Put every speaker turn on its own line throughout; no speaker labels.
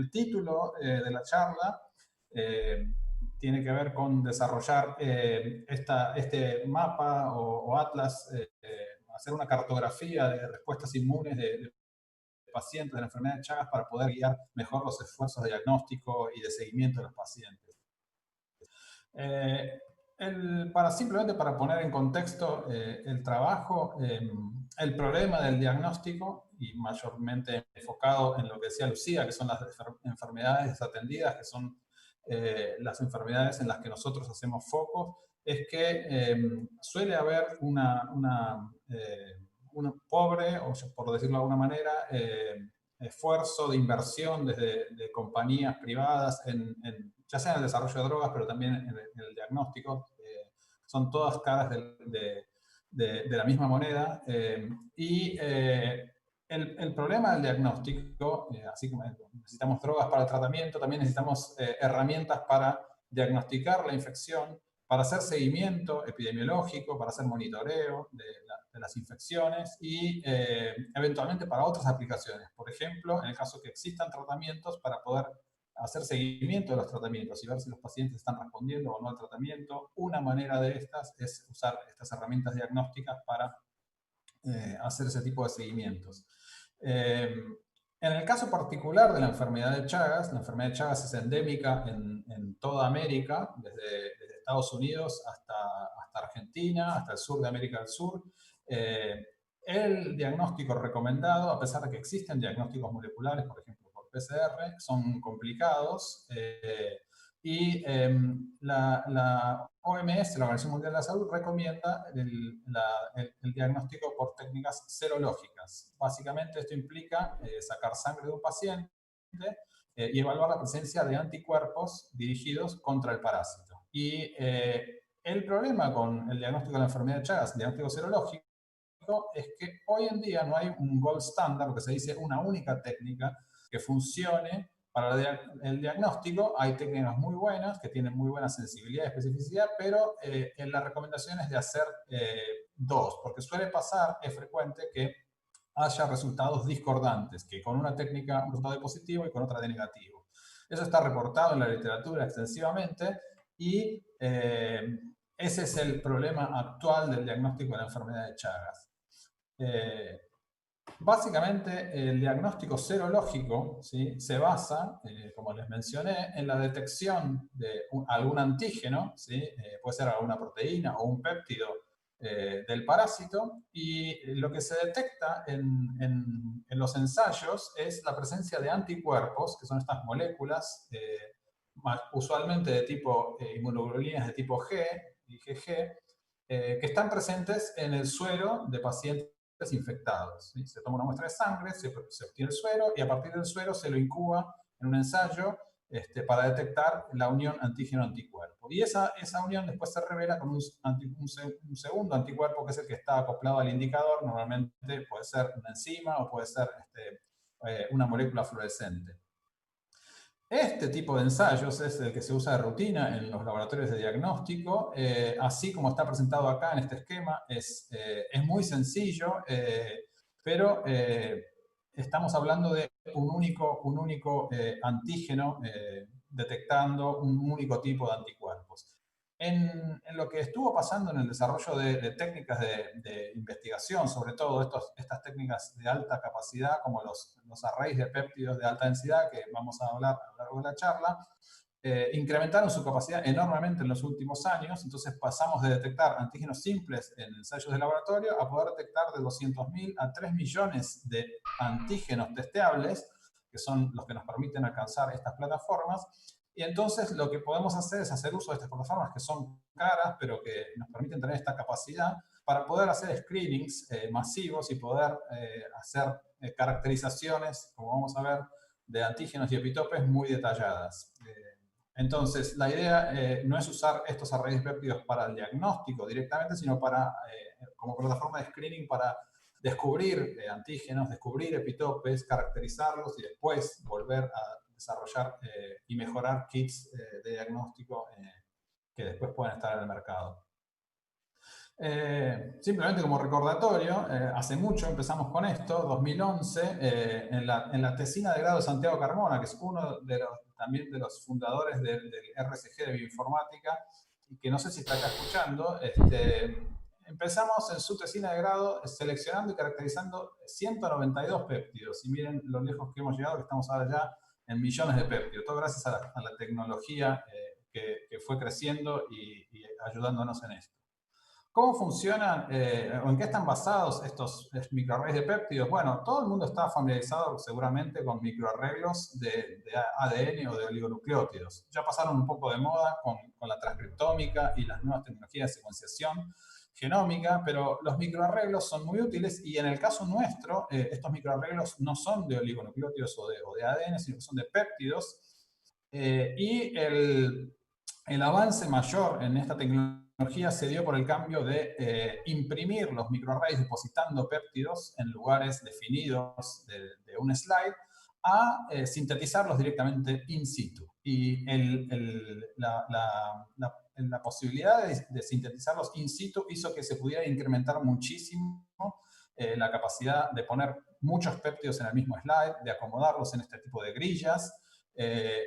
El título de la charla tiene que ver con desarrollar este mapa o atlas, hacer una cartografía de respuestas inmunes de pacientes de la enfermedad de Chagas para poder guiar mejor los esfuerzos de diagnóstico y de seguimiento de los pacientes. Simplemente para poner en contexto el trabajo, el problema del diagnóstico, y mayormente enfocado en lo que decía Lucía, que son las enfermedades desatendidas, que son las enfermedades en las que nosotros hacemos foco, es que suele haber un pobre, o por decirlo de alguna manera, esfuerzo de inversión de compañías privadas ya sea en el desarrollo de drogas, pero también en el diagnóstico. Son todas caras de la misma moneda. El problema del diagnóstico, así como necesitamos drogas para el tratamiento, también necesitamos herramientas para diagnosticar la infección, para hacer seguimiento epidemiológico, para hacer monitoreo de las infecciones y eventualmente para otras aplicaciones. Por ejemplo, en el caso que existan tratamientos, para poder hacer seguimiento de los tratamientos y ver si los pacientes están respondiendo o no al tratamiento. Una manera de estas es usar estas herramientas diagnósticas para hacer ese tipo de seguimientos. En el caso particular de la enfermedad de Chagas, la enfermedad de Chagas es endémica en toda América, desde Estados Unidos hasta Argentina, hasta el sur de América del Sur. El diagnóstico recomendado, a pesar de que existen diagnósticos moleculares, por ejemplo, por PCR, son complicados y la OMS, la Organización Mundial de la Salud, recomienda el diagnóstico por técnicas serológicas. Básicamente esto implica sacar sangre de un paciente y evaluar la presencia de anticuerpos dirigidos contra el parásito. Y el problema con el diagnóstico de la enfermedad de Chagas, el diagnóstico serológico, es que hoy en día no hay un gold standard, lo que se dice una única técnica que funcione para el diagnóstico. Hay técnicas muy buenas, que tienen muy buena sensibilidad y especificidad, pero la recomendación es de hacer dos, porque suele pasar, es frecuente que haya resultados discordantes, que con una técnica un resultado es positivo y con otra de negativo. Eso está reportado en la literatura extensivamente y ese es el problema actual del diagnóstico de la enfermedad de Chagas. Básicamente, el diagnóstico serológico, ¿sí?, se basa, como les mencioné, en la detección de algún antígeno, ¿sí?, puede ser alguna proteína o un péptido del parásito, y lo que se detecta en los ensayos es la presencia de anticuerpos, que son estas moléculas, usualmente de tipo inmunoglobulinas de tipo G, IgG, que están presentes en el suero de pacientes infectados, ¿sí? Se toma una muestra de sangre, se obtiene el suero y a partir del suero se lo incuba en un ensayo para detectar la unión antígeno-anticuerpo. Y esa unión después se revela con un segundo anticuerpo, que es el que está acoplado al indicador. Normalmente puede ser una enzima o puede ser una molécula fluorescente. Este tipo de ensayos es el que se usa de rutina en los laboratorios de diagnóstico. Así como está presentado acá en este esquema, es muy sencillo, pero estamos hablando de un único antígeno detectando un único tipo de anticuerpos. En lo que estuvo pasando en el desarrollo de técnicas de investigación, sobre todo estas técnicas de alta capacidad, como los arrays de péptidos de alta densidad, que vamos a hablar a lo largo de la charla, incrementaron su capacidad enormemente en los últimos años. Entonces pasamos de detectar antígenos simples en ensayos de laboratorio a poder detectar de 200.000 a 3 millones de antígenos testeables, que son los que nos permiten alcanzar estas plataformas. Y entonces lo que podemos hacer es hacer uso de estas plataformas, que son caras, pero que nos permiten tener esta capacidad para poder hacer screenings masivos y poder hacer caracterizaciones, como vamos a ver, de antígenos y epitopes muy detalladas. Entonces, la idea no es usar estos arrays de péptidos para el diagnóstico directamente, sino como plataforma de screening para descubrir antígenos, descubrir epitopes, caracterizarlos y después volver a desarrollar y mejorar kits de diagnóstico que después pueden estar en el mercado. Simplemente como recordatorio, hace mucho empezamos con esto, 2011, en la tesina de grado de Santiago Carmona, que es uno también de los fundadores del RCG de Bioinformática, y que no sé si está acá escuchando, empezamos en su tesina de grado seleccionando y caracterizando 192 péptidos. Y miren lo lejos que hemos llegado, que estamos ahora ya en millones de péptidos. Todo gracias a la tecnología que fue creciendo y ayudándonos en esto. ¿Cómo funcionan o en qué están basados estos microarrays de péptidos? Bueno, todo el mundo está familiarizado seguramente con microarreglos de ADN o de oligonucleótidos. Ya pasaron un poco de moda con la transcriptómica y las nuevas tecnologías de secuenciación genómica, pero los microarreglos son muy útiles y en el caso nuestro, estos microarreglos no son de oligonucleótidos o de ADN, sino que son de péptidos. Y el avance mayor en esta tecnología se dio por el cambio de imprimir los microarrays depositando péptidos en lugares definidos de un slide a sintetizarlos directamente in situ. Y la posibilidad de sintetizarlos in situ hizo que se pudiera incrementar muchísimo la capacidad de poner muchos péptidos en el mismo slide, de acomodarlos en este tipo de grillas.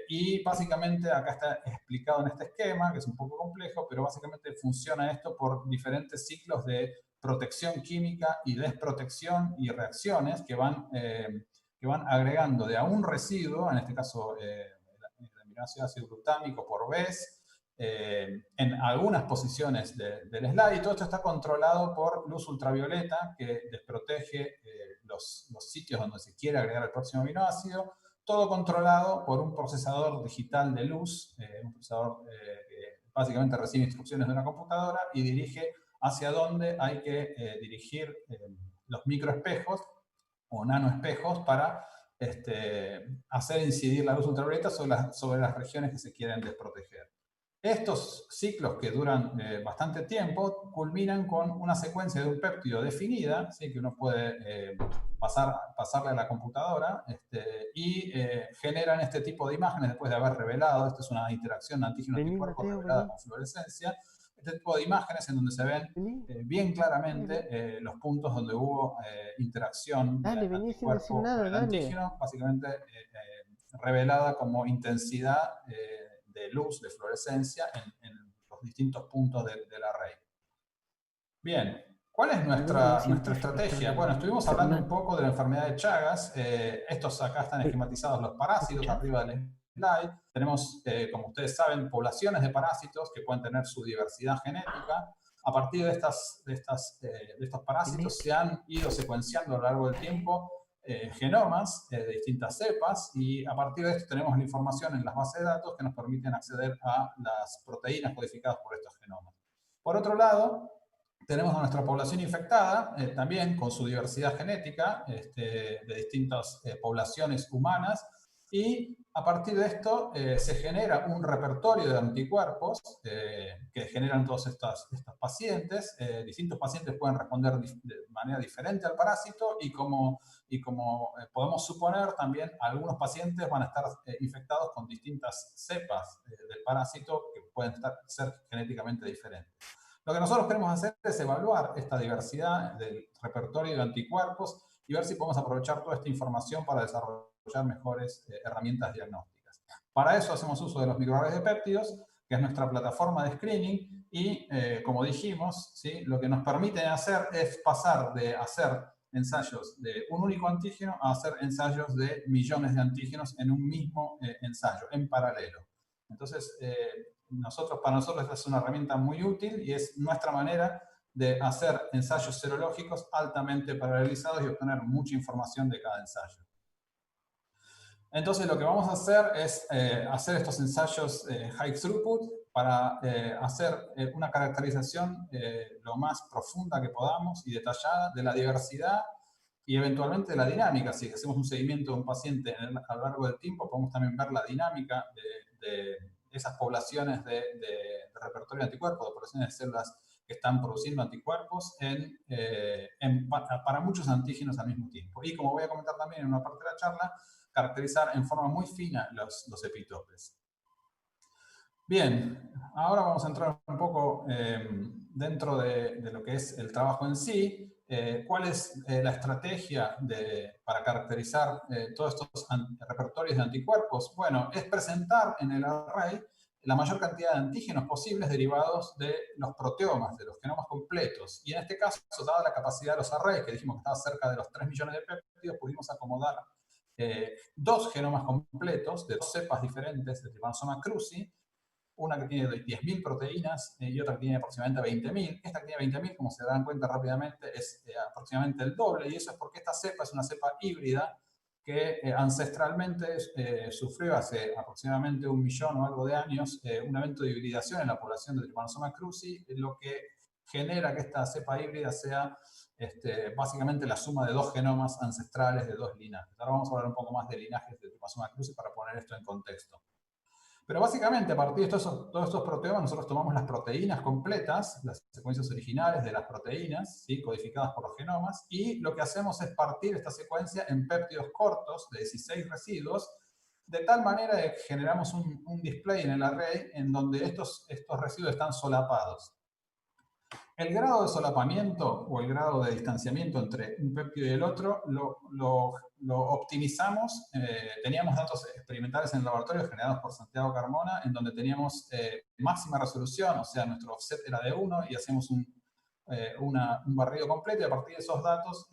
Y básicamente acá está explicado en este esquema, que es un poco complejo, pero básicamente funciona esto por diferentes ciclos de protección química y desprotección y reacciones que van agregando de a un residuo, en este caso el aminoácido ácido glutámico por vez, en algunas posiciones del slide, y todo esto está controlado por luz ultravioleta que desprotege los sitios donde se quiere agregar el próximo aminoácido, todo controlado por un procesador digital de luz, un procesador que básicamente recibe instrucciones de una computadora y dirige hacia dónde hay que dirigir los microespejos o nanoespejos para hacer incidir la luz ultravioleta sobre las regiones que se quieren desproteger. Estos ciclos que duran bastante tiempo culminan con una secuencia de un péptido definida, ¿sí? Que uno puede pasarle a la computadora y generan este tipo de imágenes después de haber revelado, esta es una interacción antígeno-anticuerpo revelada con fluorescencia, este tipo de imágenes en donde se ven bien claramente los puntos donde hubo interacción del anticuerpo con el antígeno, básicamente revelada como intensidad de luz, de fluorescencia en los distintos puntos del array. Bien, ¿cuál es nuestra estrategia? Bueno, estuvimos hablando un poco de la enfermedad de Chagas. Estos acá están esquematizados los parásitos arriba del slide. Tenemos, como ustedes saben, poblaciones de parásitos que pueden tener su diversidad genética. A partir de estos parásitos se han ido secuenciando a lo largo del tiempo genomas de distintas cepas, y a partir de esto tenemos la información en las bases de datos que nos permiten acceder a las proteínas codificadas por estos genomas. Por otro lado, tenemos a nuestra población infectada, también con su diversidad genética, de distintas poblaciones humanas, y a partir de esto se genera un repertorio de anticuerpos que generan todos estos pacientes. Distintos pacientes pueden responder de manera diferente al parásito y como podemos suponer, también algunos pacientes van a estar infectados con distintas cepas del parásito que pueden ser genéticamente diferentes. Lo que nosotros queremos hacer es evaluar esta diversidad del repertorio de anticuerpos y ver si podemos aprovechar toda esta información para desarrollar mejores herramientas diagnósticas. Para eso hacemos uso de los microarrays de péptidos, que es nuestra plataforma de screening, y como dijimos, ¿sí? Lo que nos permite hacer es pasar de hacer ensayos de un único antígeno a hacer ensayos de millones de antígenos en un mismo ensayo, en paralelo. Entonces, para nosotros esta es una herramienta muy útil y es nuestra manera de hacer ensayos serológicos altamente paralelizados y obtener mucha información de cada ensayo. Entonces lo que vamos a hacer es hacer estos ensayos high throughput para hacer una caracterización lo más profunda que podamos y detallada de la diversidad y eventualmente de la dinámica. Si hacemos un seguimiento de un paciente a lo largo del tiempo, podemos también ver la dinámica de esas poblaciones de repertorio de anticuerpos, de poblaciones de células que están produciendo anticuerpos para muchos antígenos al mismo tiempo. Y como voy a comentar también en una parte de la charla, caracterizar en forma muy fina los epitopes. Bien, ahora vamos a entrar un poco dentro de lo que es el trabajo en sí. ¿Cuál es la estrategia para caracterizar todos estos repertorios de anticuerpos? Bueno, es presentar en el array la mayor cantidad de antígenos posibles derivados de los proteomas, de los genomas completos. Y en este caso, dada la capacidad de los arrays, que dijimos que estaba cerca de los 3 millones de péptidos, pudimos acomodar dos genomas completos de dos cepas diferentes de Trypanosoma cruzi, una que tiene 10.000 proteínas y otra que tiene aproximadamente 20.000. Esta que tiene 20.000, como se dan cuenta rápidamente, es aproximadamente el doble, y eso es porque esta cepa es una cepa híbrida que ancestralmente sufrió hace aproximadamente 1 millón o algo de años un evento de hibridación en la población de Trypanosoma cruzi, lo que genera que esta cepa híbrida sea básicamente la suma de dos genomas ancestrales de dos linajes. Ahora vamos a hablar un poco más de linajes de Trypanosoma cruzi para poner esto en contexto. Pero básicamente, a partir de todos estos proteomas, nosotros tomamos las proteínas completas, las secuencias originales de las proteínas, ¿sí?, codificadas por los genomas, y lo que hacemos es partir esta secuencia en péptidos cortos de 16 residuos, de tal manera que generamos un display en el array en donde estos residuos están solapados. El grado de solapamiento o el grado de distanciamiento entre un péptido y el otro lo optimizamos. Teníamos datos experimentales en el laboratorio generados por Santiago Carmona, en donde teníamos máxima resolución, o sea, nuestro offset era de 1 y hacíamos un barrido completo, y a partir de esos datos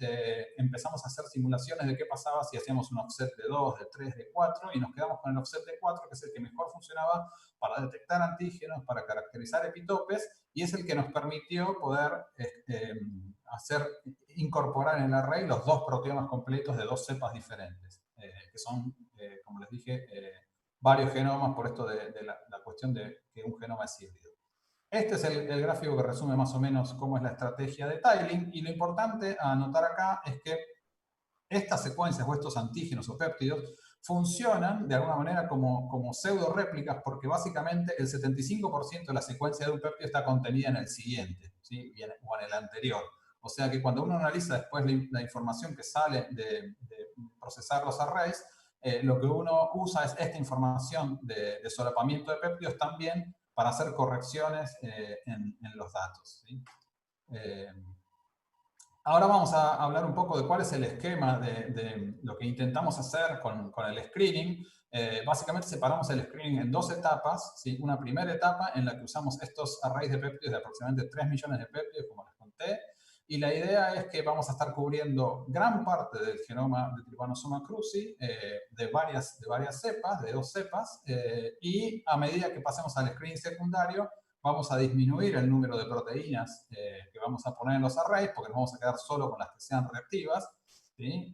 empezamos a hacer simulaciones de qué pasaba si hacíamos un offset de 2, de 3, de 4, y nos quedamos con el offset de 4, que es el que mejor funcionaba para detectar antígenos, para caracterizar epitopes, y es el que nos permitió poder incorporar en el array los dos proteomas completos de dos cepas diferentes, que son, como les dije, varios genomas, por esto de la cuestión de que un genoma es híbrido. Este es el gráfico que resume más o menos cómo es la estrategia de tiling, y lo importante a notar acá es que estas secuencias o estos antígenos o péptidos funcionan de alguna manera como pseudo réplicas, porque básicamente el 75% de la secuencia de un péptido está contenida en el siguiente, ¿sí?, o en el anterior. O sea que cuando uno analiza después la información que sale de procesar los arrays, lo que uno usa es esta información de solapamiento de péptidos también para hacer correcciones en los datos, ¿sí? Ahora vamos a hablar un poco de cuál es el esquema de lo que intentamos hacer con el screening. Básicamente separamos el screening en dos etapas, ¿sí? Una primera etapa en la que usamos estos arrays de péptidos de aproximadamente 3 millones de péptidos, como les conté, y la idea es que vamos a estar cubriendo gran parte del genoma de Trypanosoma cruzi, de varias cepas, de dos cepas, y a medida que pasemos al screening secundario, vamos a disminuir el número de proteínas que vamos a poner en los arrays, porque nos vamos a quedar solo con las que sean reactivas, ¿sí?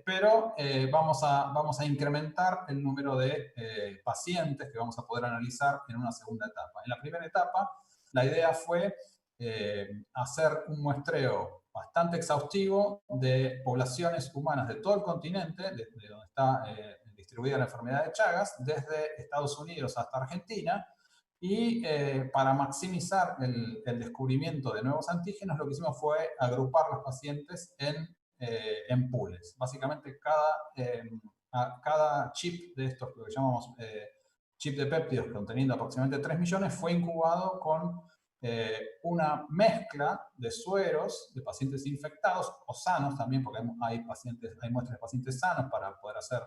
Pero vamos a incrementar el número de pacientes que vamos a poder analizar en una segunda etapa. En la primera etapa, la idea fue hacer un muestreo bastante exhaustivo de poblaciones humanas de todo el continente, de donde está distribuida la enfermedad de Chagas, desde Estados Unidos hasta Argentina, y para maximizar el descubrimiento de nuevos antígenos, lo que hicimos fue agrupar los pacientes en pools. Básicamente, cada chip de estos, lo que llamamos chip de péptidos, conteniendo aproximadamente 3 millones, fue incubado con una mezcla de sueros de pacientes infectados o sanos también, porque hay muestras de pacientes sanos para poder hacer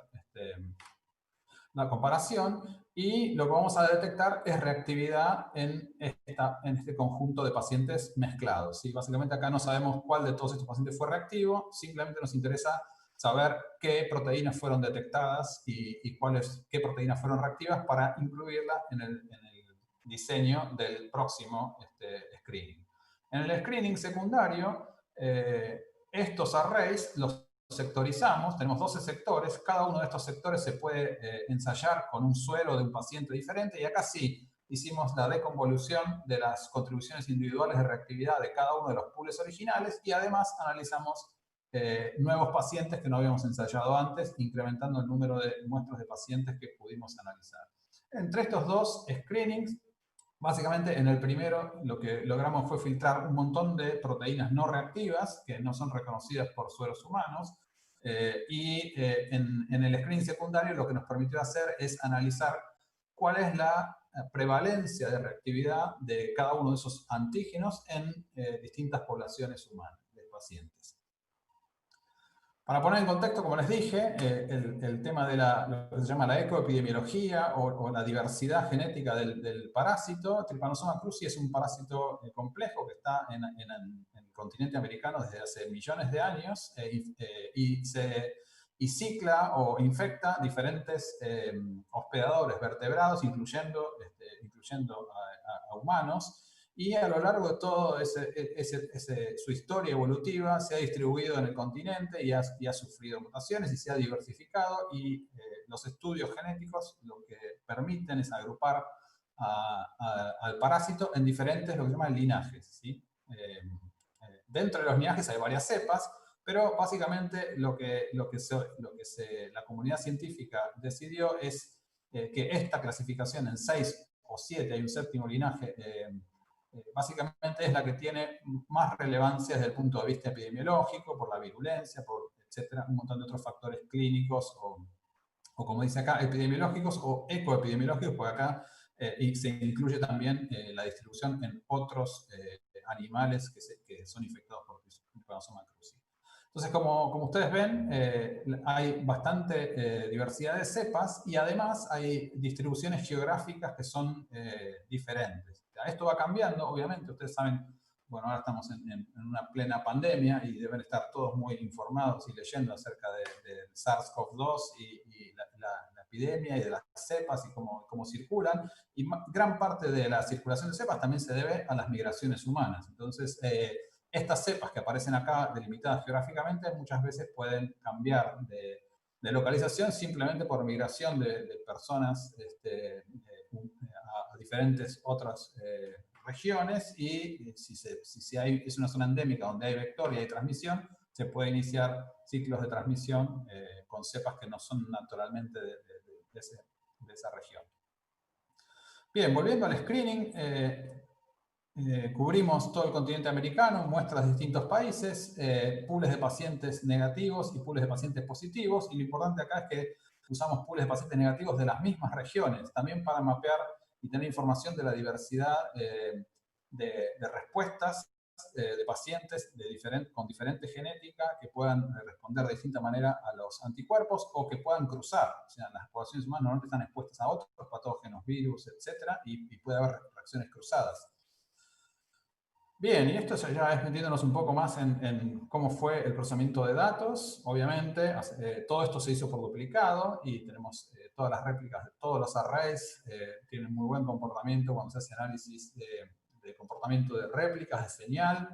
la comparación, y lo que vamos a detectar es reactividad en este conjunto de pacientes mezclados, ¿sí? Básicamente acá no sabemos cuál de todos estos pacientes fue reactivo, simplemente nos interesa saber qué proteínas fueron detectadas y qué proteínas fueron reactivas para incluirlas en el diseño del próximo screening. En el screening secundario, estos arrays los sectorizamos, tenemos 12 sectores, cada uno de estos sectores se puede ensayar con un suero de un paciente diferente, y acá sí hicimos la deconvolución de las contribuciones individuales de reactividad de cada uno de los pools originales, y además analizamos nuevos pacientes que no habíamos ensayado antes, incrementando el número de muestras de pacientes que pudimos analizar. Entre estos dos screenings, básicamente, en el primero lo que logramos fue filtrar un montón de proteínas no reactivas que no son reconocidas por sueros humanos, en el screening secundario lo que nos permitió hacer es analizar cuál es la prevalencia de reactividad de cada uno de esos antígenos en distintas poblaciones humanas de pacientes. Para poner en contexto, como les dije, el tema de lo que se llama la ecoepidemiología o la diversidad genética del parásito, Trypanosoma cruzi es un parásito complejo que está en el continente americano desde hace millones de años y cicla o infecta diferentes hospedadores vertebrados, incluyendo a humanos. Y a lo largo de toda su historia evolutiva se ha distribuido en el continente y ha sufrido mutaciones y se ha diversificado, y los estudios genéticos lo que permiten es agrupar al parásito en diferentes, lo que se llaman linajes, ¿sí? Dentro de los linajes hay varias cepas, pero básicamente la comunidad científica decidió es que esta clasificación en 6 o 7, hay un séptimo linaje, básicamente es la que tiene más relevancia desde el punto de vista epidemiológico, por la virulencia, por etcétera, un montón de otros factores clínicos o como dice acá, epidemiológicos o ecoepidemiológicos, porque acá se incluye también la distribución en otros animales que son infectados por Trypanosoma cruzi. Entonces, como ustedes ven, hay bastante diversidad de cepas y además hay distribuciones geográficas que son diferentes. Esto va cambiando, obviamente, ustedes saben, bueno, ahora estamos en una plena pandemia y deben estar todos muy informados y leyendo acerca del SARS-CoV-2 y la epidemia y de las cepas y cómo circulan. Y gran parte de la circulación de cepas también se debe a las migraciones humanas. Entonces, estas cepas que aparecen acá delimitadas geográficamente muchas veces pueden cambiar de localización simplemente por migración de personas a diferentes otras regiones, y si es una zona endémica donde hay vector y hay transmisión, se puede iniciar ciclos de transmisión con cepas que no son naturalmente de esa región. Bien, volviendo al screening, cubrimos todo el continente americano, muestras de distintos países, pools de pacientes negativos y pools de pacientes positivos, y lo importante acá es que usamos pools de pacientes negativos de las mismas regiones, también para mapear y tener información de la diversidad de respuestas de pacientes con diferente genética que puedan responder de distinta manera a los anticuerpos o que puedan cruzar. O sea, las poblaciones humanas normalmente están expuestas a otros patógenos, virus, etc. Y puede haber reacciones cruzadas. Bien, y esto ya es metiéndonos un poco más en cómo fue el procesamiento de datos. Obviamente, todo esto se hizo por duplicado y tenemos todas las réplicas de todos los arrays. Tienen muy buen comportamiento cuando se hace análisis de comportamiento de réplicas, de señal.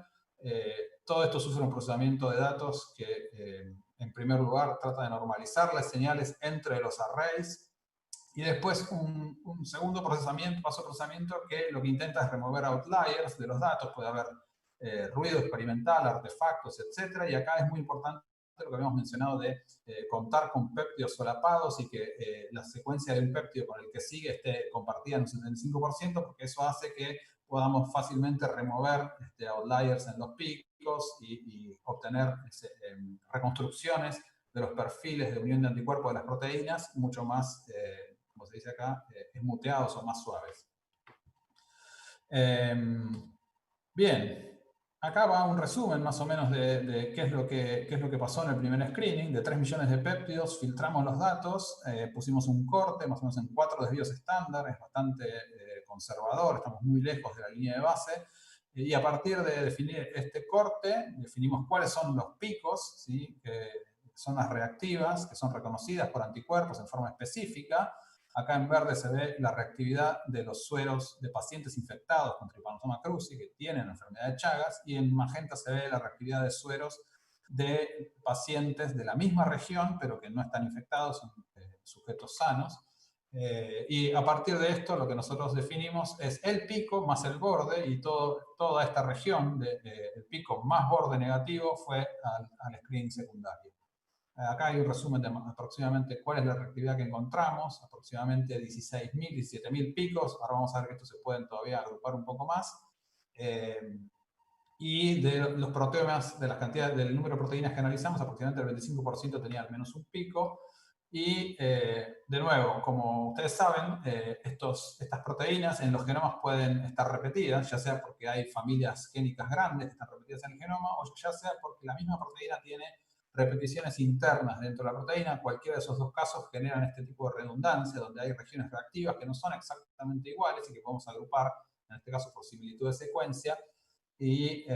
Todo esto sufre un procesamiento de datos que, en primer lugar, trata de normalizar las señales entre los arrays. Y después un segundo paso de procesamiento que lo que intenta es remover outliers de los datos. Puede haber ruido experimental, artefactos, etc. Y acá es muy importante lo que habíamos mencionado de contar con péptidos solapados y que la secuencia de un péptido con el que sigue esté compartida en un 75%, porque eso hace que podamos fácilmente remover outliers en los picos y obtener reconstrucciones de los perfiles de unión de anticuerpos de las proteínas mucho más como se dice acá, esmuteados o más suaves. Bien, acá va un resumen más o menos de qué es lo que pasó en el primer screening. De 3 millones de péptidos filtramos los datos, pusimos un corte más o menos en 4 desvíos estándar, es bastante conservador, estamos muy lejos de la línea de base. Y a partir de definir este corte, definimos cuáles son los picos, ¿sí? Que son las reactivas, que son reconocidas por anticuerpos en forma específica. Acá en verde se ve la reactividad de los sueros de pacientes infectados con Trypanosoma cruzi que tienen enfermedad de Chagas, y en magenta se ve la reactividad de sueros de pacientes de la misma región, pero que no están infectados, son sujetos sanos. Y a partir de esto lo que nosotros definimos es el pico más el borde, y toda esta región, el pico más borde negativo, fue al screening secundario. Acá hay un resumen de aproximadamente cuál es la reactividad que encontramos, aproximadamente 16.000, 17.000 picos. Ahora vamos a ver que estos se pueden todavía agrupar un poco más. Y de los proteomas, de las cantidades, del número de proteínas que analizamos, aproximadamente el 25% tenía al menos un pico. Y, de nuevo, como ustedes saben, estas proteínas en los genomas pueden estar repetidas, ya sea porque hay familias génicas grandes que están repetidas en el genoma, o ya sea porque la misma proteína tiene repeticiones internas dentro de la proteína. Cualquiera de esos dos casos generan este tipo de redundancia, donde hay regiones reactivas que no son exactamente iguales y que podemos agrupar, en este caso por similitud de secuencia, y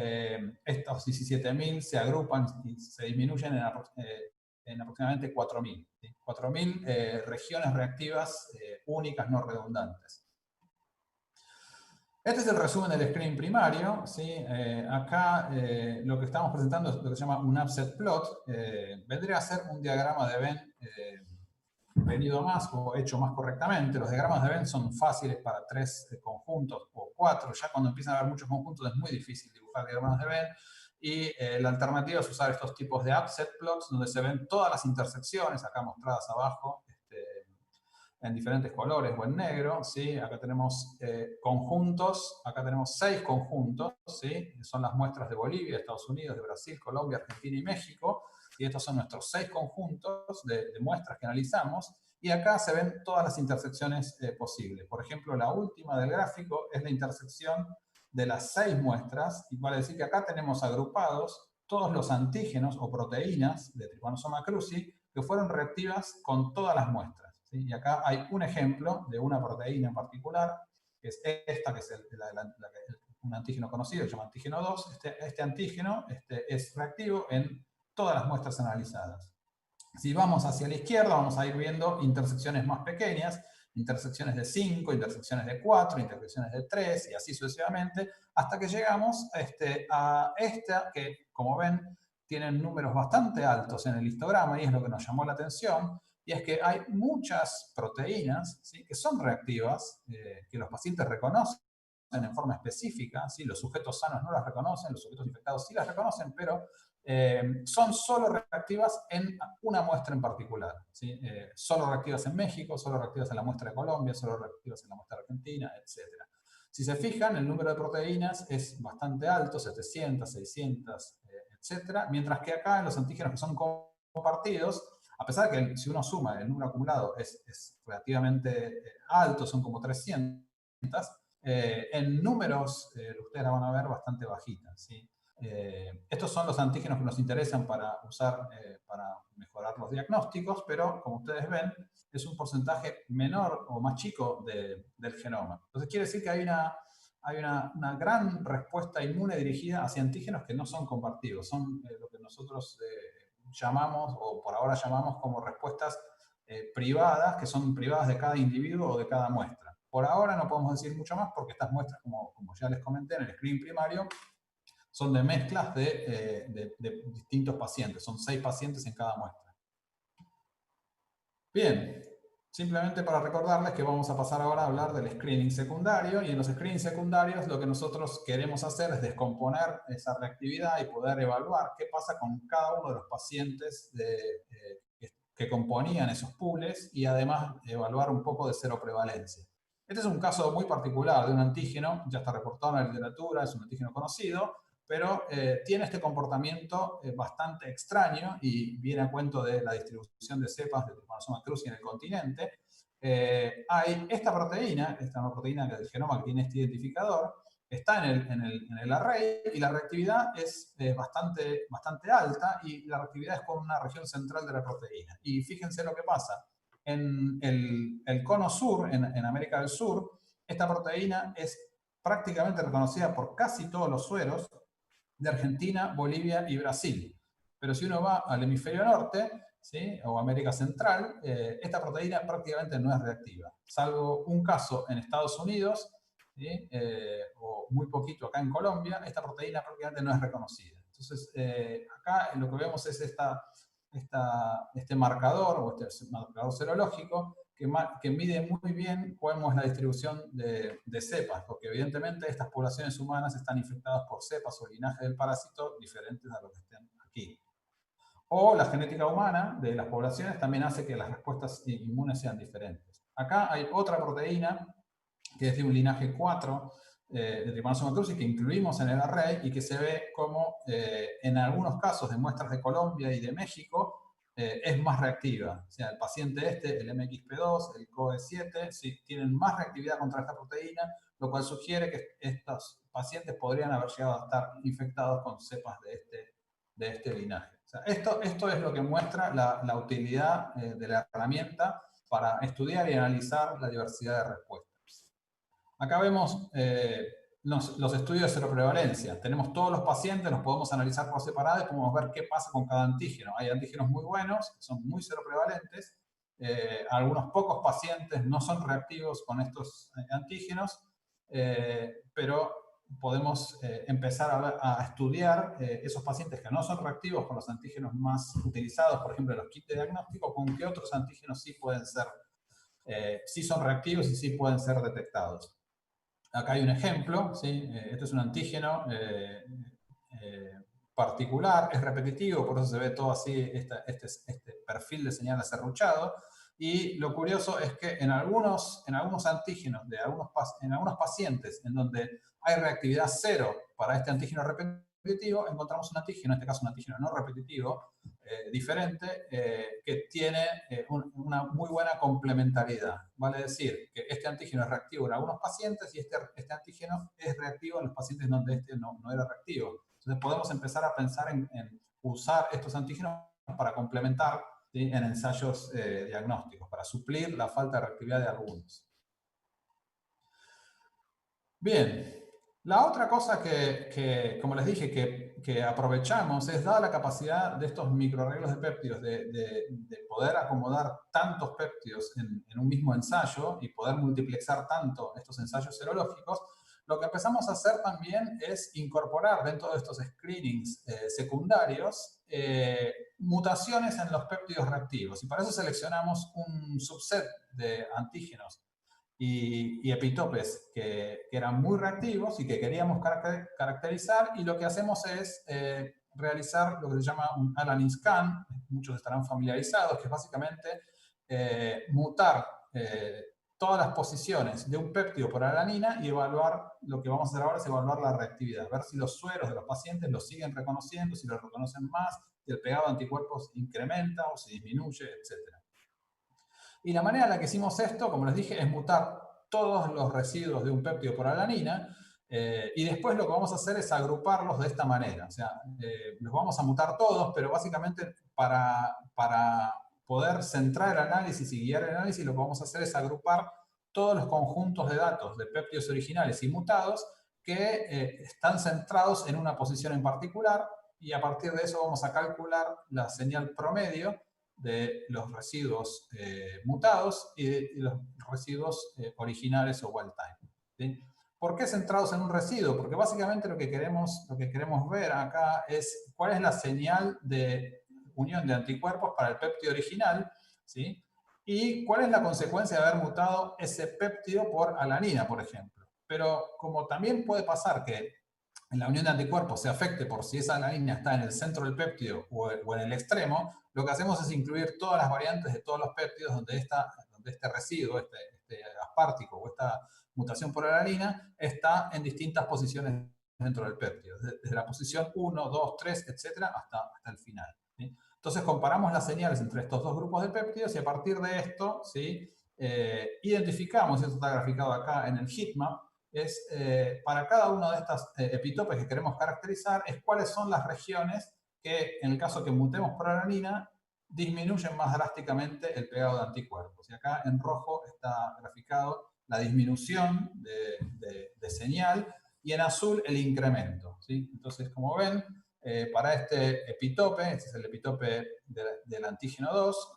estos 17.000 se agrupan y se disminuyen en aproximadamente 4.000. ¿Sí? 4.000 regiones reactivas únicas, no redundantes. Este es el resumen del screening primario. ¿Sí? Acá lo que estamos presentando es lo que se llama un upset plot. Vendría a ser un diagrama de Venn venido más o hecho más correctamente. Los diagramas de Venn son fáciles para 3 conjuntos o 4. Ya cuando empiezan a haber muchos conjuntos es muy difícil dibujar diagramas de Venn. Y la alternativa es usar estos tipos de upset plots donde se ven todas las intersecciones, acá mostradas abajo, en diferentes colores o en negro. ¿Sí? Acá tenemos conjuntos, acá tenemos 6 conjuntos, ¿sí? Son las muestras de Bolivia, Estados Unidos, de Brasil, Colombia, Argentina y México. Y estos son nuestros 6 conjuntos de muestras que analizamos. Y acá se ven todas las intersecciones posibles. Por ejemplo, la última del gráfico es la intersección de las 6 muestras, y vale decir que acá tenemos agrupados todos los antígenos o proteínas de Trypanosoma cruzi que fueron reactivas con todas las muestras. ¿Sí? Y acá hay un ejemplo de una proteína en particular, que es esta, que es un antígeno conocido, que se llama antígeno 2. Este antígeno es reactivo en todas las muestras analizadas. Si vamos hacia la izquierda, vamos a ir viendo intersecciones más pequeñas, intersecciones de 5, intersecciones de 4, intersecciones de 3, y así sucesivamente, hasta que llegamos a esta, que, como ven, tienen números bastante altos en el histograma, y es lo que nos llamó la atención, y es que hay muchas proteínas, ¿sí?, que son reactivas, que los pacientes reconocen en forma específica. ¿Sí? Los sujetos sanos no las reconocen, los sujetos infectados sí las reconocen, pero son solo reactivas en una muestra en particular. ¿Sí? Solo reactivas en México, solo reactivas en la muestra de Colombia, solo reactivas en la muestra de Argentina, etc. Si se fijan, el número de proteínas es bastante alto, 700, 600, etc. Mientras que acá en los antígenos que son compartidos, a pesar de que si uno suma el número acumulado es relativamente alto, son como 300, en números ustedes la van a ver bastante bajitas. ¿Sí? Estos son los antígenos que nos interesan para usar para mejorar los diagnósticos, pero como ustedes ven, es un porcentaje menor o más chico del genoma. Entonces quiere decir que hay una gran respuesta inmune dirigida hacia antígenos que no son compartidos, son lo que nosotros llamamos, o por ahora llamamos como respuestas privadas, que son privadas de cada individuo o de cada muestra. Por ahora no podemos decir mucho más porque estas muestras, como ya les comenté en el screening primario, son de mezclas de distintos pacientes. Son 6 pacientes en cada muestra. Bien, simplemente para recordarles que vamos a pasar ahora a hablar del screening secundario, y en los screening secundarios lo que nosotros queremos hacer es descomponer esa reactividad y poder evaluar qué pasa con cada uno de los pacientes que componían esos pools, y además evaluar un poco de seroprevalencia. Este es un caso muy particular de un antígeno, ya está reportado en la literatura, es un antígeno conocido, pero tiene este comportamiento bastante extraño y viene a cuento de la distribución de cepas de Trypanosoma cruzi en el continente. Hay esta proteína, una proteína del genoma que tiene este identificador, está en el array, y la reactividad es bastante alta, y la reactividad es con una región central de la proteína. Y fíjense lo que pasa. En el cono sur, en América del Sur, esta proteína es prácticamente reconocida por casi todos los sueros de Argentina, Bolivia y Brasil. Pero si uno va al hemisferio norte, ¿sí?, o América Central, esta proteína prácticamente no es reactiva, salvo un caso en Estados Unidos, ¿sí?, o muy poquito acá en Colombia. Esta proteína prácticamente no es reconocida. Entonces, acá lo que vemos es este marcador, o este marcador serológico, que mide muy bien cómo es la distribución de cepas, porque evidentemente estas poblaciones humanas están infectadas por cepas o linajes del parásito diferentes a los que estén aquí. O la genética humana de las poblaciones también hace que las respuestas inmunes sean diferentes. Acá hay otra proteína que es de un linaje 4 de Trypanosoma cruzi, que incluimos en el array, y que se ve como en algunos casos de muestras de Colombia y de México es más reactiva. O sea, el paciente el MXP2, el CoE7, sí, tienen más reactividad contra esta proteína, lo cual sugiere que estos pacientes podrían haber llegado a estar infectados con cepas de este linaje. O sea, esto es lo que muestra la utilidad de la herramienta para estudiar y analizar la diversidad de respuestas. Acá vemos los estudios de seroprevalencia. Tenemos todos los pacientes, los podemos analizar por separado y podemos ver qué pasa con cada antígeno. Hay antígenos muy buenos, que son muy seroprevalentes. Algunos pocos pacientes no son reactivos con estos antígenos, pero podemos empezar a estudiar esos pacientes que no son reactivos con los antígenos más utilizados, por ejemplo, los kits de diagnóstico, con qué otros antígenos sí pueden ser, sí son reactivos y sí pueden ser detectados. Acá hay un ejemplo, ¿sí? Este es un antígeno particular, es repetitivo, por eso se ve todo así, este perfil de señal aserruchado. Y lo curioso es que en algunos antígenos, en algunos pacientes en donde hay reactividad cero para este antígeno repetitivo, encontramos un antígeno, en este caso un antígeno no repetitivo, diferente, que tiene una muy buena complementariedad. Vale decir que este antígeno es reactivo en algunos pacientes y este antígeno es reactivo en los pacientes donde este no era reactivo. Entonces podemos empezar a pensar en usar estos antígenos para complementar, ¿sí?, en ensayos diagnósticos, para suplir la falta de reactividad de algunos. Bien, la otra cosa que como les dije, que aprovechamos es, dada la capacidad de estos microarreglos de péptidos de poder acomodar tantos péptidos en un mismo ensayo y poder multiplexar tanto estos ensayos serológicos, lo que empezamos a hacer también es incorporar dentro de estos screenings secundarios mutaciones en los péptidos reactivos. Y para eso seleccionamos un subset de antígenos y epitopes que eran muy reactivos y que queríamos caracterizar, y lo que hacemos es realizar lo que se llama un Alanin scan, muchos estarán familiarizados, que es básicamente mutar todas las posiciones de un péptido por alanina y evaluar, lo que vamos a hacer ahora es evaluar la reactividad, ver si los sueros de los pacientes los siguen reconociendo, si los reconocen más, si el pegado de anticuerpos incrementa o si disminuye, etc. Y la manera en la que hicimos esto, como les dije, es mutar todos los residuos de un péptido por alanina, y después lo que vamos a hacer es agruparlos de esta manera. O sea, los vamos a mutar todos, pero básicamente para poder centrar el análisis y guiar el análisis, lo que vamos a hacer es agrupar todos los conjuntos de datos de péptidos originales y mutados que están centrados en una posición en particular, y a partir de eso vamos a calcular la señal promedio de los residuos mutados y de los residuos originales o wild type, ¿sí? ¿Por qué centrados en un residuo? Porque básicamente lo que queremos ver acá es cuál es la señal de unión de anticuerpos para el péptido original, ¿sí?, y cuál es la consecuencia de haber mutado ese péptido por alanina, por ejemplo. Pero como también puede pasar que en la unión de anticuerpos se afecte por si esa alanina está en el centro del péptido o en el extremo, lo que hacemos es incluir todas las variantes de todos los péptidos donde este residuo, este aspartico o esta mutación por alanina está en distintas posiciones dentro del péptido, desde la posición 1, 2, 3, etcétera, hasta el final, ¿sí? Entonces comparamos las señales entre estos dos grupos de péptidos y a partir de esto, ¿sí?, identificamos, y esto está graficado acá en el heatmap, es para cada uno de estas epitopes que queremos caracterizar, es cuáles son las regiones que, en el caso que mutemos por alanina, disminuyen más drásticamente el pegado de anticuerpos. Y acá en rojo está graficado la disminución de señal y en azul el incremento, ¿sí? Entonces, como ven, para este epitope, este es el epitope del antígeno 2,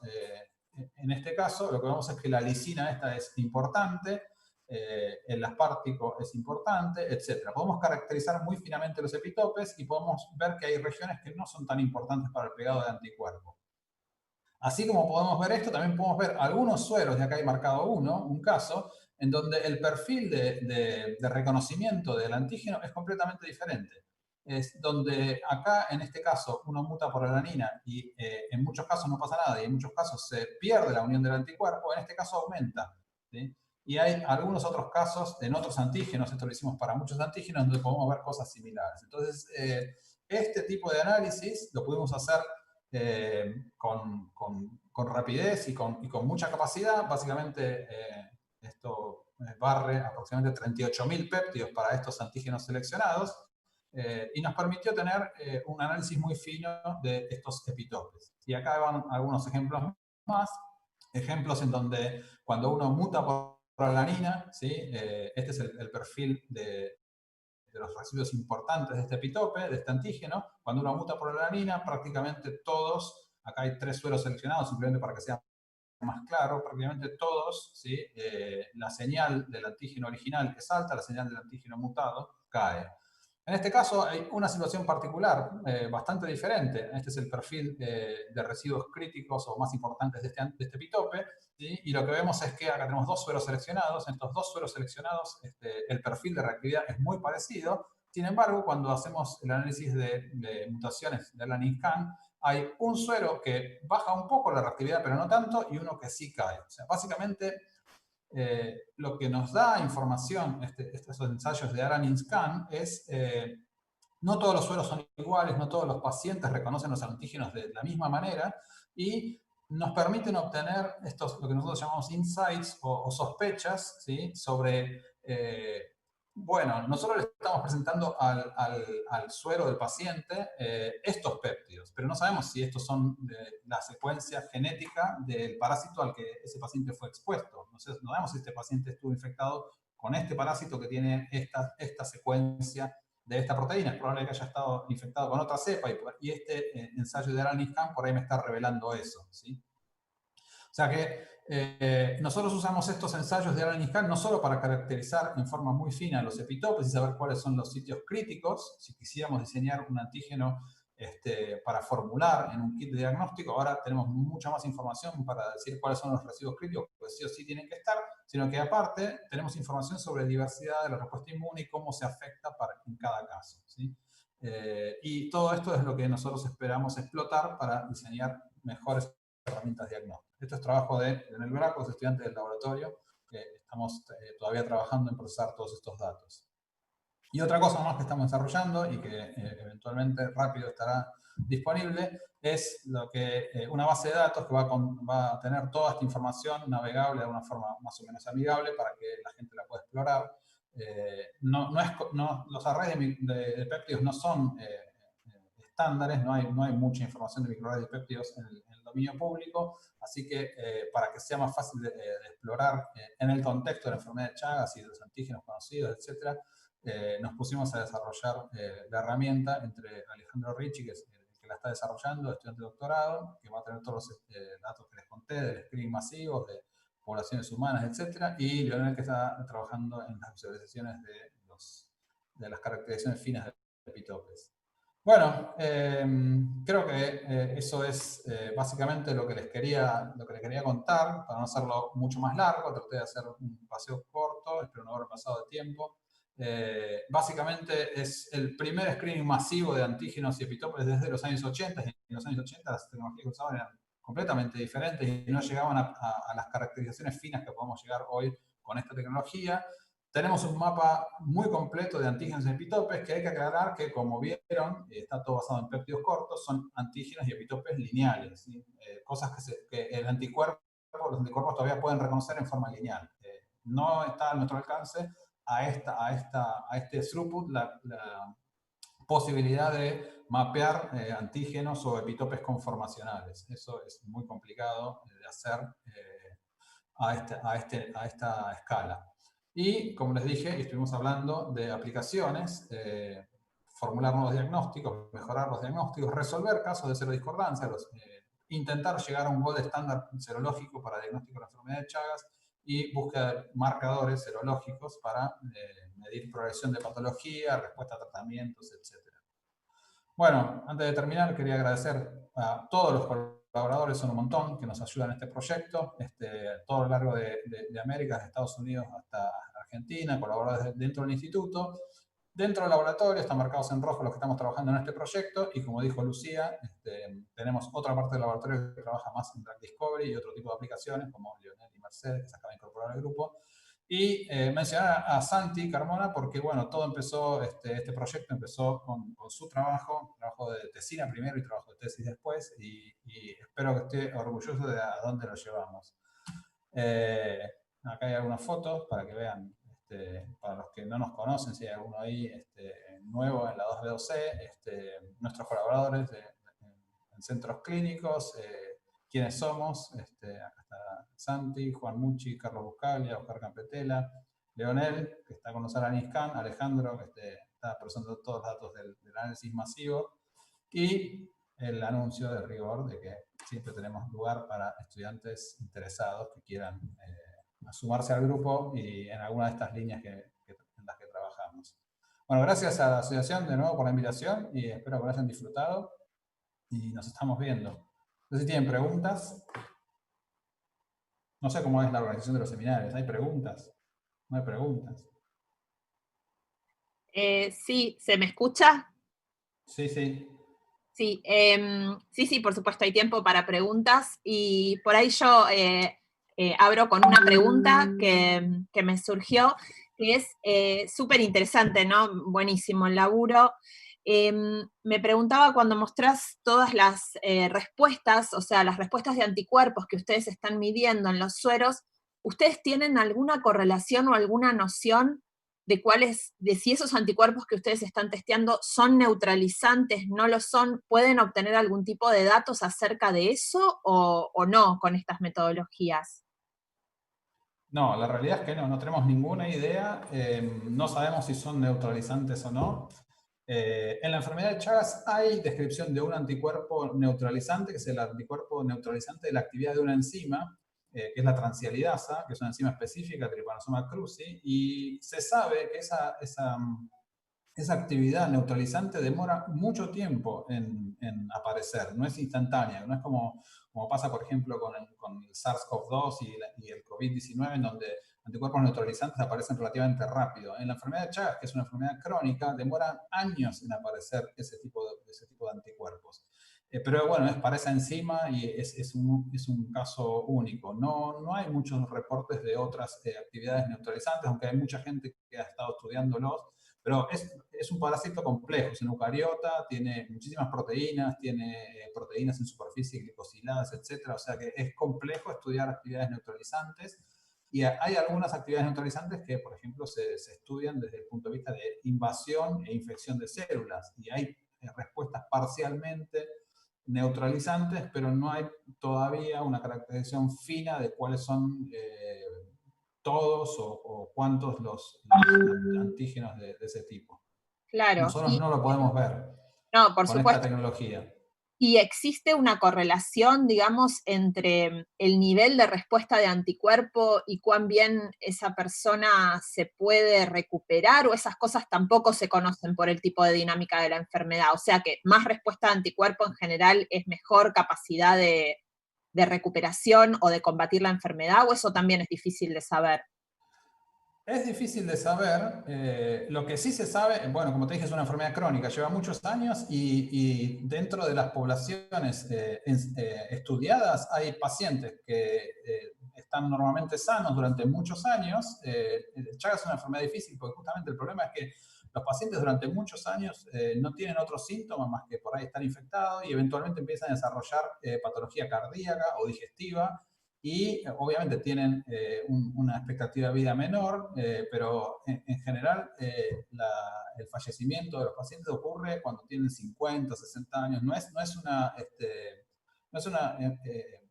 en este caso lo que vemos es que la lisina esta es importante, el aspartico es importante, etc. Podemos caracterizar muy finamente los epitopes y podemos ver que hay regiones que no son tan importantes para el pegado de anticuerpo. Así como podemos ver esto, también podemos ver algunos sueros, y acá hay marcado un caso, en donde el perfil de reconocimiento del antígeno es completamente diferente. Es donde acá, en este caso, uno muta por alanina y en muchos casos no pasa nada y en muchos casos se pierde la unión del anticuerpo, en este caso aumenta, ¿sí? Y hay algunos otros casos en otros antígenos, esto lo hicimos para muchos antígenos, donde podemos ver cosas similares. Entonces, este tipo de análisis lo pudimos hacer con rapidez y con mucha capacidad. Básicamente, esto barre aproximadamente 38.000 péptidos para estos antígenos seleccionados y nos permitió tener un análisis muy fino de estos epitopes. Y acá van algunos ejemplos más, ejemplos en donde cuando uno muta por alanina, ¿sí? Este es el perfil de los residuos importantes de este epitope, de este antígeno. Cuando uno muta por alanina, prácticamente todos, acá hay 3 sueros seleccionados, simplemente para que sea más claro, prácticamente todos, ¿sí? La señal del antígeno original es alta, la señal del antígeno mutado cae. En este caso hay una situación particular, bastante diferente. Este es el perfil de residuos críticos o más importantes de este epitope, ¿sí? Y lo que vemos es que acá tenemos 2 sueros seleccionados. En estos 2 sueros seleccionados el perfil de reactividad es muy parecido. Sin embargo, cuando hacemos el análisis de mutaciones de Alanin-Scan, hay un suero que baja un poco la reactividad, pero no tanto, y uno que sí cae. O sea, básicamente, lo que nos da información estos ensayos de Alanin-Scan es no todos los sueros son iguales, no todos los pacientes reconocen los antígenos de la misma manera, y nos permiten obtener estos, lo que nosotros llamamos insights o sospechas, ¿sí? Sobre bueno, nosotros le estamos presentando al suero del paciente estos péptidos, pero no sabemos si estos son la secuencia genética del parásito al que ese paciente fue expuesto. Entonces, no sabemos si este paciente estuvo infectado con este parásito que tiene esta secuencia de esta proteína. Es probable que haya estado infectado con otra cepa y este ensayo de Alanin-Scan por ahí me está revelando eso, ¿sí? O sea que nosotros usamos estos ensayos de Alanin-Scan no solo para caracterizar en forma muy fina los epitopes y saber cuáles son los sitios críticos, si quisiéramos diseñar un antígeno para formular en un kit de diagnóstico, ahora tenemos mucha más información para decir cuáles son los residuos críticos, pues sí o sí tienen que estar, sino que aparte tenemos información sobre diversidad de la respuesta inmune y cómo se afecta en cada caso, ¿sí? Y todo esto es lo que nosotros esperamos explotar para diseñar mejores herramientas diagnósticas. Esto es trabajo de Leonel Bracos, estudiante del laboratorio, que estamos todavía trabajando en procesar todos estos datos. Y otra cosa más que estamos desarrollando y que eventualmente rápido estará disponible es lo que, una base de datos que va a tener toda esta información navegable de una forma más o menos amigable para que la gente la pueda explorar. Los arrays de péptidos no son estándares, no hay mucha información de microarrays de péptidos en el dominio público, así que para que sea más fácil de explorar en el contexto de la enfermedad de Chagas y de los antígenos conocidos, etc., nos pusimos a desarrollar la herramienta entre Alejandro Ricci, que es el que la está desarrollando, estudiante de doctorado, que va a tener todos los datos que les conté, del screening masivo, de poblaciones humanas, etc., y Leonel, que está trabajando en las visualizaciones de las caracterizaciones finas de epitopes. Bueno, creo que eso es básicamente lo que les quería contar, para no hacerlo mucho más largo. Traté de hacer un paseo corto, espero no haber pasado de tiempo. Básicamente es el primer screening masivo de antígenos y epitopes desde los años 80. En los años 80 las tecnologías que usaban eran completamente diferentes y no llegaban a las caracterizaciones finas que podemos llegar hoy con esta tecnología. Tenemos un mapa muy completo de antígenos y epitopes, que hay que aclarar que, como vieron, está todo basado en péptidos cortos, son antígenos y epitopes lineales, ¿sí? Cosas que los anticuerpos todavía pueden reconocer en forma lineal. No está a nuestro alcance a este throughput la posibilidad de mapear antígenos o epitopes conformacionales. Eso es muy complicado de hacer a esta escala. Y, como les dije, estuvimos hablando de aplicaciones, formular nuevos diagnósticos, mejorar los diagnósticos, resolver casos de serodiscordancia, intentar llegar a un gold estándar serológico para diagnóstico de la enfermedad de Chagas y búsqueda de marcadores serológicos para medir progresión de patología, respuesta a tratamientos, etc. Bueno, antes de terminar, quería agradecer a todos los colaboradores, son un montón, que nos ayudan en este proyecto, todo lo largo de América, de Estados Unidos hasta Argentina, colaboradores dentro del instituto. Dentro del laboratorio están marcados en rojo los que estamos trabajando en este proyecto y, como dijo Lucía, tenemos otra parte del laboratorio que trabaja más en drug discovery y otro tipo de aplicaciones, como Lionel y Mercedes, que se acaban de incorporar al grupo. Y mencionar a Santi Carmona porque, bueno, todo empezó, este proyecto empezó con su trabajo de tesina primero y trabajo de tesis después, y espero que esté orgulloso de a dónde lo llevamos. Eh, Acá hay algunas fotos para que vean, para los que no nos conocen, si hay alguno ahí nuevo en la 2B2C, nuestros colaboradores en centros clínicos, quiénes somos, acá está Santi, Juan Mucci, Carlos Buscalia, Oscar Campetela, Leonel, que está con nosotros en ISCAN, Alejandro, que está procesando todos los datos del análisis masivo, y el anuncio de rigor de que siempre tenemos lugar para estudiantes interesados que quieran sumarse al grupo y en alguna de estas líneas en las que trabajamos. Bueno, gracias a la asociación de nuevo por la invitación y espero que lo hayan disfrutado y nos estamos viendo. No sé si tienen preguntas. No sé cómo es la organización de los seminarios. ¿Hay preguntas? No hay preguntas.
Sí, ¿se me escucha?
Sí, sí.
Sí, sí, por supuesto, hay tiempo para preguntas y por ahí yo abro con una pregunta que me surgió, que es súper interesante, ¿no? Buenísimo el laburo. Me preguntaba cuando mostrás todas las respuestas, o sea, las respuestas de anticuerpos que ustedes están midiendo en los sueros, ¿ustedes tienen alguna correlación o alguna noción de si esos anticuerpos que ustedes están testeando son neutralizantes, no lo son? ¿Pueden obtener algún tipo de datos acerca de eso o no con estas metodologías?
No, la realidad es que no tenemos ninguna idea, no sabemos si son neutralizantes o no. En la enfermedad de Chagas hay descripción de un anticuerpo neutralizante, que es el anticuerpo neutralizante de la actividad de una enzima, que es la transialidasa, que es una enzima específica, Trypanosoma cruzi, y se sabe que esa actividad neutralizante demora mucho tiempo en aparecer, no es instantánea, no es como pasa, por ejemplo, con el SARS-CoV-2 y el COVID-19, en donde anticuerpos neutralizantes aparecen relativamente rápido. En la enfermedad de Chagas, que es una enfermedad crónica, demoran años en aparecer ese tipo de anticuerpos. Pero bueno, es para esa enzima y es un caso único. No hay muchos reportes de otras actividades neutralizantes, aunque hay mucha gente que ha estado estudiándolos, pero es un parásito complejo, es una eucariota, tiene muchísimas proteínas, tiene proteínas en superficie glicosiladas, etcétera. O sea que es complejo estudiar actividades neutralizantes. Y hay algunas actividades neutralizantes que, por ejemplo, se estudian desde el punto de vista de invasión e infección de células. Y hay respuestas parcialmente neutralizantes, pero no hay todavía una caracterización fina de cuáles son todos o cuántos los antígenos de ese tipo.
Claro,
Nosotros no lo podemos ver
no, por
con esta
supuesto.
tecnología.
¿Y existe una correlación, digamos, entre el nivel de respuesta de anticuerpo y cuán bien esa persona se puede recuperar, o esas cosas tampoco se conocen por el tipo de dinámica de la enfermedad? O sea que más respuesta de anticuerpo en general es mejor capacidad de recuperación o de combatir la enfermedad, o eso también es difícil de saber.
Es difícil de saber. Lo que sí se sabe, bueno, como te dije, es una enfermedad crónica, lleva muchos años y dentro de las poblaciones estudiadas hay pacientes que están normalmente sanos durante muchos años. El Chagas es una enfermedad difícil porque justamente el problema es que los pacientes durante muchos años no tienen otros síntomas más que por ahí estar infectados y eventualmente empiezan a desarrollar patología cardíaca o digestiva y obviamente tienen una expectativa de vida menor, pero en general el fallecimiento de los pacientes ocurre cuando tienen 50, 60 años.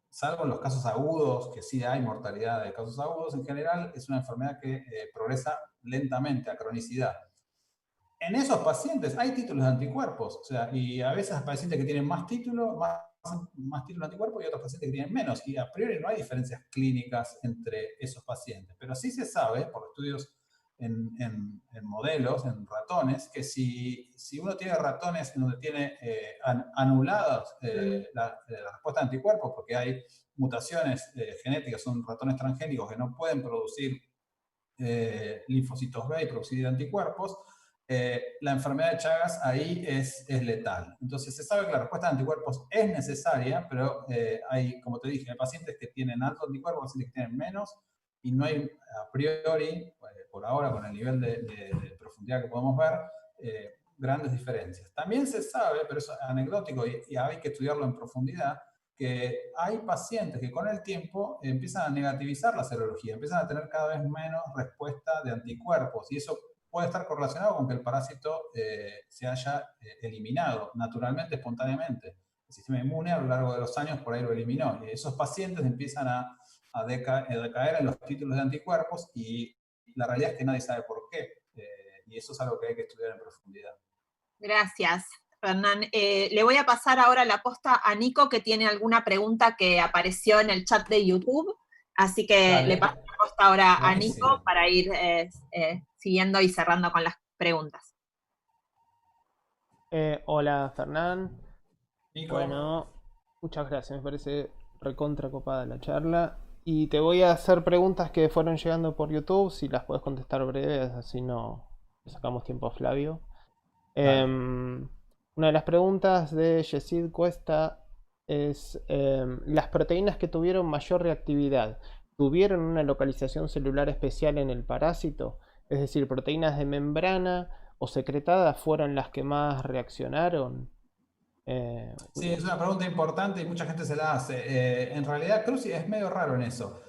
Salvo en los casos agudos, que sí hay mortalidad de casos agudos, en general es una enfermedad que progresa lentamente a cronicidad. En esos pacientes hay títulos de anticuerpos, o sea, y a veces hay pacientes que tienen más títulos, más títulos de anticuerpos y otros pacientes que tienen menos, y a priori no hay diferencias clínicas entre esos pacientes, pero sí se sabe por estudios en modelos, en ratones, que si uno tiene ratones en donde tiene anuladas la respuesta de anticuerpos, porque hay mutaciones genéticas, son ratones transgénicos que no pueden producir linfocitos B y producir anticuerpos, la enfermedad de Chagas ahí es letal. Entonces se sabe que la respuesta de anticuerpos es necesaria, pero hay, como te dije, hay pacientes que tienen alto anticuerpos, pacientes que tienen menos, y no hay a priori, por ahora con el nivel de profundidad que podemos ver, grandes diferencias. También se sabe, pero es anecdótico y hay que estudiarlo en profundidad, que hay pacientes que con el tiempo empiezan a negativizar la serología, empiezan a tener cada vez menos respuesta de anticuerpos, y eso puede estar correlacionado con que el parásito se haya eliminado naturalmente, espontáneamente. El sistema inmune a lo largo de los años por ahí lo eliminó, y esos pacientes empiezan a decaer en los títulos de anticuerpos, y la realidad es que nadie sabe por qué, y eso es algo que hay que estudiar en profundidad.
Gracias, Fernán. Le voy a pasar ahora la posta a Nico, que tiene alguna pregunta que apareció en el chat de YouTube. Así que
Dale.
le paso la posta ahora
Buenísimo.
a Nico para ir siguiendo y cerrando con las preguntas.
Hola, Fernán.
Nico.
Bueno, muchas gracias. Me parece recontra copada la charla. Y te voy a hacer preguntas que fueron llegando por YouTube. Si las puedes contestar breves, así no le sacamos tiempo a Flavio. Una de las preguntas de Yesid Cuesta es: las proteínas que tuvieron mayor reactividad, ¿tuvieron una localización celular especial en el parásito? Es decir, proteínas de membrana o secretadas fueron las que más reaccionaron.
Sí, es una pregunta importante y mucha gente se la hace. En realidad, Cruci es medio raro en eso.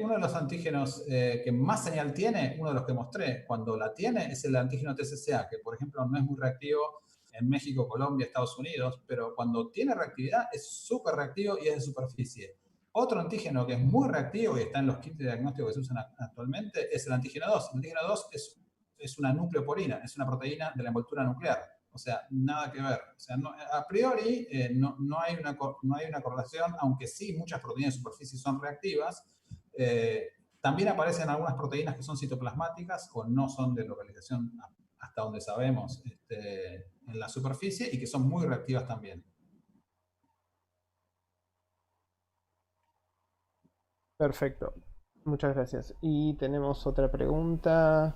Uno de los antígenos que más señal tiene, uno de los que mostré, cuando la tiene, es el antígeno TCCA, que por ejemplo no es muy reactivo en México, Colombia, Estados Unidos, pero cuando tiene reactividad es súper reactivo y es de superficie. Otro antígeno que es muy reactivo y está en los kits de diagnóstico que se usan actualmente es el antígeno 2. El antígeno 2 es una nucleoporina, es una proteína de la envoltura nuclear. O sea, nada que ver. O sea, no, a priori no hay una correlación, aunque sí muchas proteínas de superficie son reactivas. También aparecen algunas proteínas que son citoplasmáticas o no son de localización hasta donde sabemos en la superficie y que son muy reactivas también.
Perfecto. Muchas gracias. Y tenemos otra pregunta.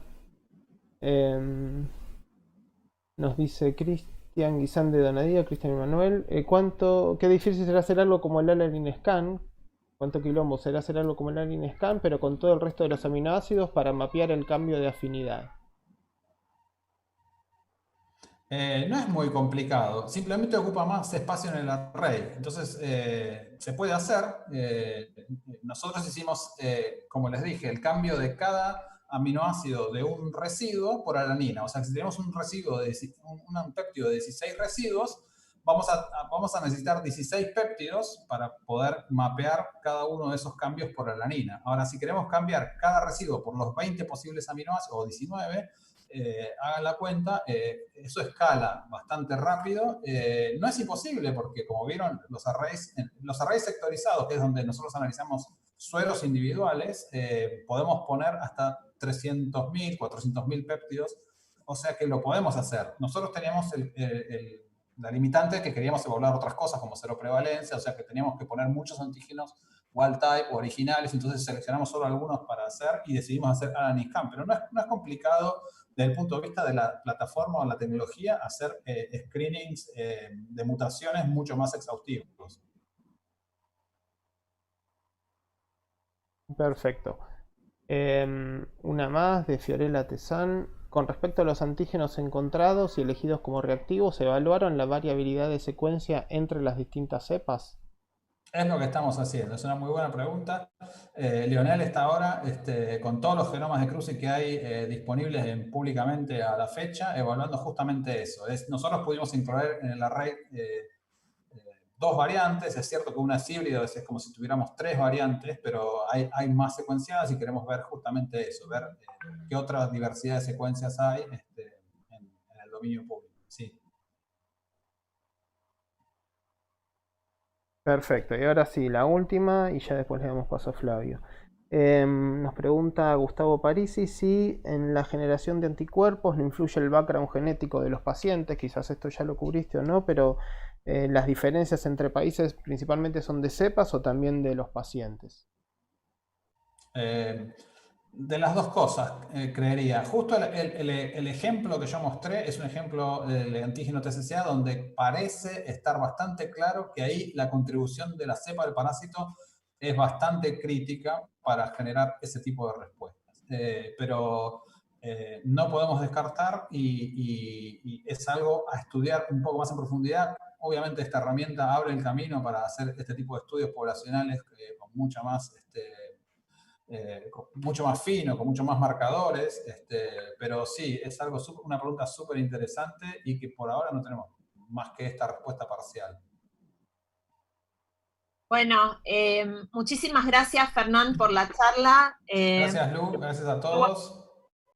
Nos dice Cristian Guisán de Donadío, Cristian Emanuel. Qué difícil será hacer algo como el Alanin Scan? ¿Cuánto quilombo será hacer algo como el Alanin Scan, pero con todo el resto de los aminoácidos para mapear el cambio de afinidad?
No es muy complicado, simplemente ocupa más espacio en el array. Entonces, se puede hacer. Nosotros hicimos, como les dije, el cambio de cada aminoácido de un residuo por alanina. O sea, si tenemos un residuo un péptido de 16 residuos, vamos a necesitar 16 péptidos para poder mapear cada uno de esos cambios por alanina. Ahora, si queremos cambiar cada residuo por los 20 posibles aminoácidos, o 19, hagan la cuenta, eso escala bastante rápido. No es imposible porque, como vieron, los arrays sectorizados, que es donde nosotros analizamos sueros individuales, podemos poner hasta 300.000, 400.000 péptidos, o sea que lo podemos hacer. Nosotros teníamos la limitante que queríamos evaluar otras cosas como seroprevalencia, o sea que teníamos que poner muchos antígenos wild type o originales, entonces seleccionamos solo algunos para hacer y decidimos hacer Alanin Scan, pero no es complicado desde el punto de vista de la plataforma o la tecnología hacer screenings de mutaciones mucho más exhaustivos.
Perfecto. Una más de Fiorella Tezán. Con respecto a los antígenos encontrados y elegidos como reactivos, ¿se evaluaron la variabilidad de secuencia entre las distintas cepas?
Es lo que estamos haciendo, es una muy buena pregunta. Lionel está ahora con todos los genomas de cruce que hay disponibles públicamente a la fecha, evaluando justamente eso. Nosotros pudimos incluir en el array 2 variantes. Es cierto que una es híbrido, es como si tuviéramos 3 variantes, pero hay más secuenciadas y queremos ver justamente eso, ver qué otra diversidad de secuencias hay en el dominio público. Sí.
Perfecto, y ahora sí, la última, y ya después le damos paso a Flavio. Nos pregunta Gustavo Parisi si en la generación de anticuerpos no influye el background genético de los pacientes. Quizás esto ya lo cubriste o no, pero las diferencias entre países principalmente son de cepas o también de los pacientes.
De las dos cosas, creería. Justo el ejemplo que yo mostré es un ejemplo del antígeno TCCA donde parece estar bastante claro que ahí la contribución de la cepa del parásito es bastante crítica para generar ese tipo de respuestas. Pero no podemos descartar y es algo a estudiar un poco más en profundidad. Obviamente esta herramienta abre el camino para hacer este tipo de estudios poblacionales con mucha más, mucho más fino, con mucho más marcadores, pero sí, es algo una pregunta súper interesante y que por ahora no tenemos más que esta respuesta parcial.
Bueno, muchísimas gracias, Fernán, por la charla.
Gracias, Lu, gracias a todos.